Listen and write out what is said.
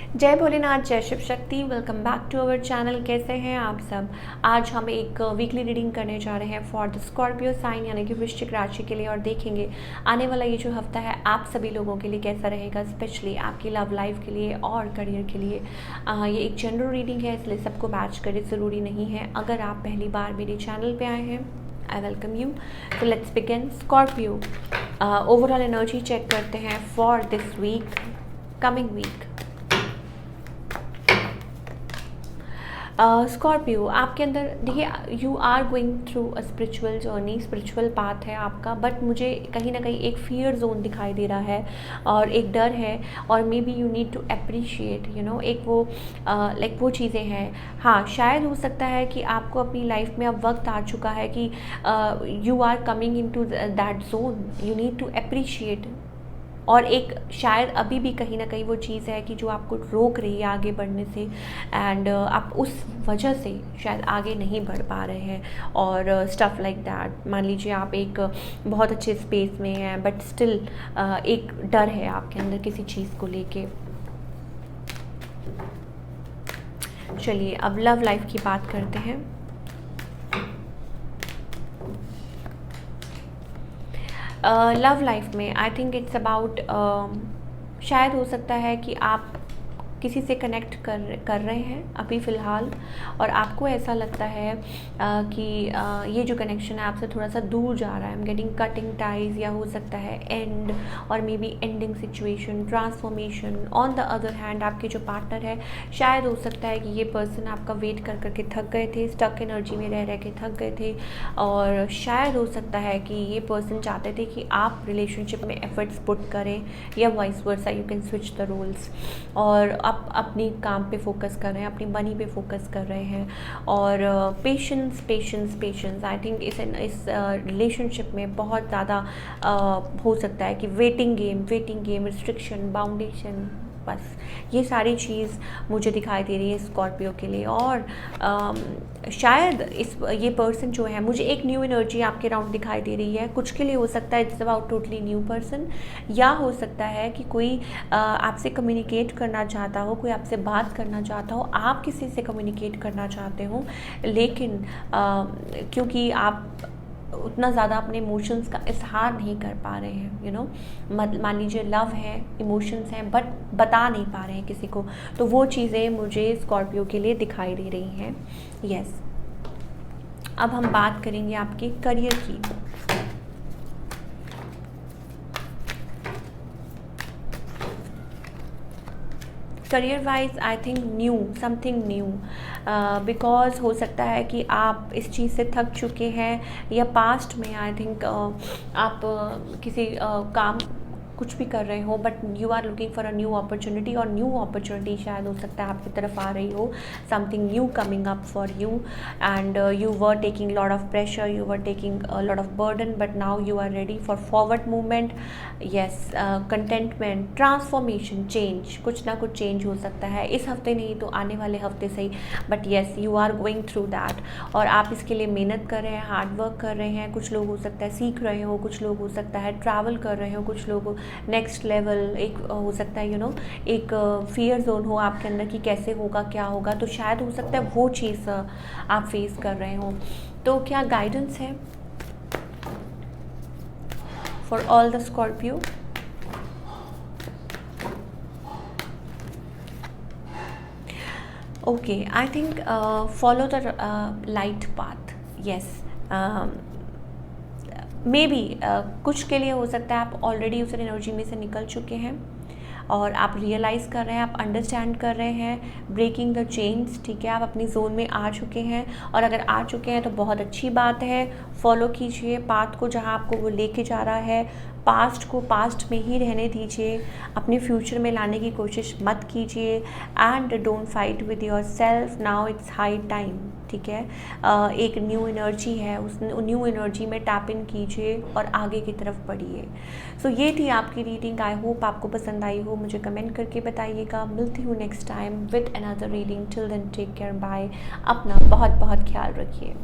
जय भोलेनाथ, जय Shiv Shakti. Welcome back to our channel. कैसे हैं आप सब। आज हम एक वीकली रीडिंग करने जा रहे हैं फॉर द स्कॉर्पियो साइन यानी कि वृश्चिक राशि के लिए, और देखेंगे आने वाला ये जो हफ्ता है आप सभी लोगों के लिए कैसा रहेगा, स्पेशली आपकी लव लाइफ के लिए और करियर के लिए। ये एक जनरल रीडिंग है, इसलिए सबको मैच करे ज़रूरी नहीं है। अगर आप पहली बार मेरे चैनल पर आए हैं, आई वेलकम यू। तो let's begin. Scorpio overall energy check करते हैं for this week, coming week. Scorpio आपके अंदर देखिए, you are going through a spiritual journey, spiritual path है आपका, बट मुझे कहीं ना कहीं एक फियर जोन दिखाई दे रहा है और एक डर है, और maybe you need to appreciate एक वो लाइक वो चीज़ें हैं। हाँ, शायद हो सकता है कि आपको अपनी लाइफ में अब वक्त आ चुका है कि you are coming in to that zone, you need to appreciate. और एक शायद अभी भी कहीं ना कहीं वो चीज़ है कि जो आपको रोक रही है आगे बढ़ने से, एंड आप उस वजह से शायद आगे नहीं बढ़ पा रहे हैं और स्टफ़ लाइक दैट। मान लीजिए आप एक बहुत अच्छे स्पेस में हैं, बट स्टिल एक डर है आपके अंदर किसी चीज़ को लेके। चलिए अब लव लाइफ की बात करते हैं। लव लाइफ में आई थिंक इट्स अबाउट, शायद हो सकता है कि आप किसी से कनेक्ट कर रहे हैं अभी फ़िलहाल, और आपको ऐसा लगता है कि ये जो कनेक्शन है आपसे थोड़ा सा दूर जा रहा है। I am getting cutting ties, या हो सकता है एंड, और may be ending situation, transformation. On the other hand आपके जो पार्टनर है, शायद हो सकता है कि ये पर्सन आपका वेट कर करके थक गए थे, स्टक एनर्जी में रह के थक गए थे, और शायद हो सकता है कि ये पर्सन चाहते थे कि आप रिलेशनशिप में एफर्ट्स पुट करें, या vice versa, you can switch the roles. और आप अपनी काम पे फोकस कर रहे हैं, अपनी मनी पे फोकस कर रहे हैं, और patience patience patience. I think इस रिलेशनशिप में बहुत ज़्यादा हो सकता है कि वेटिंग गेम, रिस्ट्रिक्शन, बाउंडेशन, बस ये सारी चीज़ मुझे दिखाई दे रही है स्कॉर्पियो के लिए। और शायद ये पर्सन जो है, मुझे एक न्यू एनर्जी आपके राउंड दिखाई दे रही है। कुछ के लिए हो सकता है it's about totally new person, या हो सकता है कि कोई आपसे कम्युनिकेट करना चाहता हो, कोई आपसे बात करना चाहता हो, आप किसी से कम्युनिकेट करना चाहते हो, लेकिन क्योंकि आप उतना ज़्यादा अपने इमोशंस का इजहार नहीं कर पा रहे हैं, मान लीजिए लव है, इमोशंस हैं, बट बता नहीं पा रहे हैं किसी को, तो वो चीज़ें मुझे स्कॉर्पियो के लिए दिखाई दे रही हैं। यस, अब हम बात करेंगे आपके करियर की। Career wise I think something new, because हो सकता है कि आप इस चीज़ से थक चुके हैं, या पास्ट में आई थिंक आप किसी काम कुछ भी कर रहे हो, but you are looking for a new opportunity, और न्यू अपॉर्चुनिटी शायद हो सकता है आपकी तरफ आ रही हो, something new coming up for you, and you were taking lot of pressure, you were taking lot of burden, but now you are ready for forward movement. Yes, contentment, transformation, change, कुछ ना कुछ change हो सकता है इस हफ्ते नहीं तो आने वाले हफ्ते से ही, but yes you are going through that, और आप इसके लिए मेहनत कर रहे हैं, हार्ड वर्क कर रहे हैं। कुछ लोग हो सकता है सीख रहे हो, कुछ लोग हो सकता है ट्रैवल कर रहे हो, कुछ लोग नेक्स्ट लेवल, एक हो सकता है एक फियर जोन हो आपके अंदर कि कैसे होगा, क्या होगा, तो शायद हो सकता है वो चीज़ आप फेस कर रहे हो। तो क्या गाइडेंस है for all the Scorpio? Okay, I think follow the light path. Yes, may be कुछ के लिए हो सकता है आप ऑलरेडी उस एनर्जी में से निकल चुके हैं और आप रियलाइज़ कर रहे हैं, आप अंडरस्टैंड कर रहे हैं, ब्रेकिंग द चेन्स। ठीक है, आप अपनी जोन में आ चुके हैं, और अगर आ चुके हैं तो बहुत अच्छी बात है। फॉलो कीजिए पाथ को जहाँ आपको वो लेके जा रहा है। पास्ट को पास्ट में ही रहने दीजिए, अपने फ्यूचर में लाने की कोशिश मत कीजिए, and don't fight with your self. Now it's high time. ठीक है, एक न्यू एनर्जी है, उस न्यू एनर्जी में टैप इन कीजिए और आगे की तरफ बढ़िए। सो ये थी आपकी रीडिंग। आई होप आपको पसंद आई हो, मुझे कमेंट करके बताइएगा। मिलती हूँ next time with another reading. Till then take care, bye. अपना बहुत बहुत ख्याल रखिए।